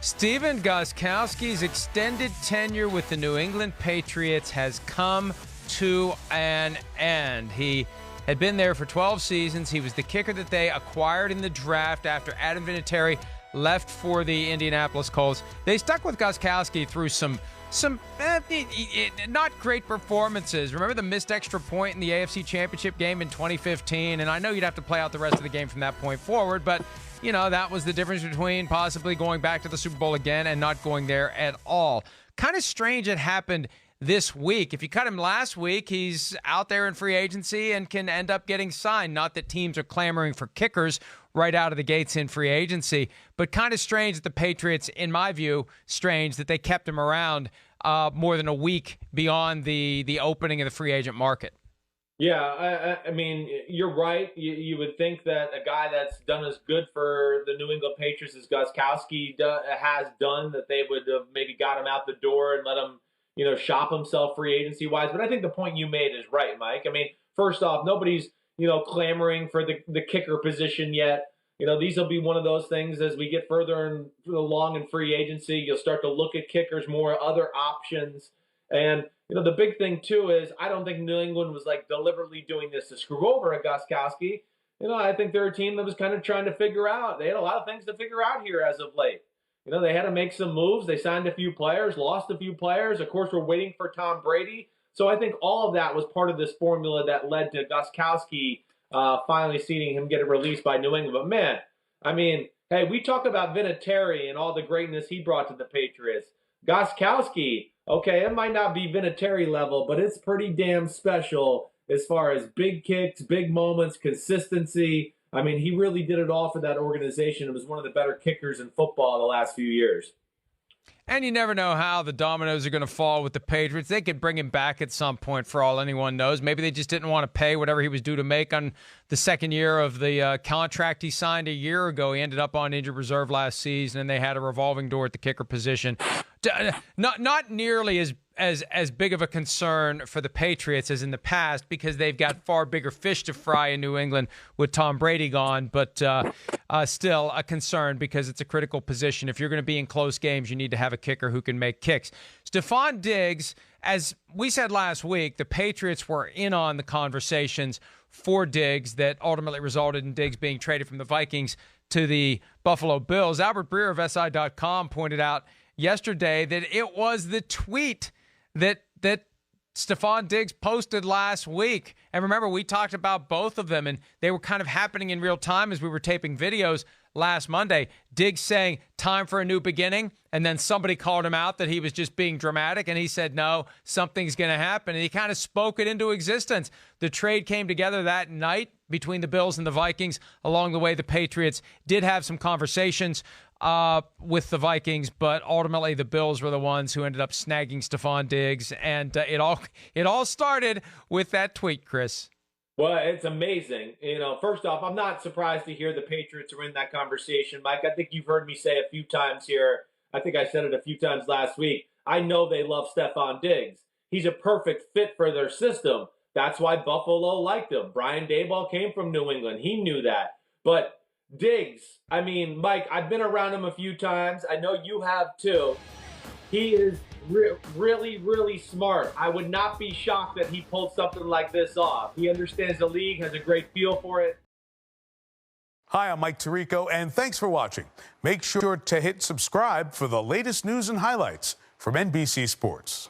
Stephen Gostkowski's extended tenure with the New England Patriots has come to an end. He had been there for 12 seasons. He was the kicker that they acquired in the draft after Adam Vinatieri left for the Indianapolis Colts. They stuck with Gostkowski through some not great performances. Remember the missed extra point in the AFC Championship game in 2015? And I know you'd have to play out the rest of the game from that point forward, but you know, that was the difference between possibly going back to the Super Bowl again and not going there at all. Kind of strange it happened this week. If you cut him last week, he's out there in free agency and can end up getting signed. Not that teams are clamoring for kickers right out of the gates in free agency, but kind of strange that the Patriots, in my view, strange that they kept him around more than a week beyond the opening of the free agent market. Yeah, I mean, you're right. You would think that a guy that's done as good for the New England Patriots as Gostkowski has done, that they would have maybe got him out the door and let him, shop himself free agency-wise. But I think the point you made is right, Mike. I mean, first off, nobody's, clamoring for the kicker position yet. These will be one of those things as we get further along in free agency. You'll start to look at kickers more, other options. And the big thing, too, is I don't think New England was, deliberately doing this to screw over a Gostkowski. I think they're a team that was kind of trying to figure out. They had a lot of things to figure out here as of late. They had to make some moves. They signed a few players, lost a few players. Of course, we're waiting for Tom Brady. So I think all of that was part of this formula that led to Gostkowski finally seeing him get released by New England. But, man, I mean, hey, we talk about Vinatieri and all the greatness he brought to the Patriots. Gostkowski, okay, it might not be Vinatieri level, but it's pretty damn special as far as big kicks, big moments, consistency. I mean, he really did it all for that organization. It was one of the better kickers in football the last few years. And you never know how the dominoes are going to fall with the Patriots. They could bring him back at some point for all anyone knows. Maybe they just didn't want to pay whatever he was due to make on the second year of the contract he signed a year ago. He ended up on injured reserve last season, and they had a revolving door at the kicker position. Not nearly as big of a concern for the Patriots as in the past because they've got far bigger fish to fry in New England with Tom Brady gone, but still a concern because it's a critical position. If you're going to be in close games, you need to have a kicker who can make kicks. Stephon Diggs, as we said last week, the Patriots were in on the conversations for Diggs that ultimately resulted in Diggs being traded from the Vikings to the Buffalo Bills. Albert Breer of SI.com pointed out yesterday that it was the tweet that Stephon Diggs posted last week. And remember, we talked about both of them, and they were kind of happening in real time as we were taping videos last Monday. Diggs saying, time for a new beginning, and then somebody called him out that he was just being dramatic, and he said, no, something's going to happen, and he kind of spoke it into existence. The trade came together that night between the Bills and the Vikings. Along the way, the Patriots did have some conversations with the Vikings, but ultimately the Bills were the ones who ended up snagging Stephon Diggs, and it all started with that tweet, Chris. Well, it's amazing. First off, I'm not surprised to hear the Patriots are in that conversation, Mike. I think you've heard me say a few times here. I think I said it a few times last week. I know they love Stephon Diggs. He's a perfect fit for their system. That's why Buffalo liked him. Brian Daboll came from New England. He knew that. But Diggs, I mean, Mike, I've been around him a few times. I know you have too. He is really, really smart. I would not be shocked that he pulled something like this off. He understands the league, has a great feel for it. Hi, I'm Mike Tirico, and thanks for watching. Make sure to hit subscribe for the latest news and highlights from NBC Sports.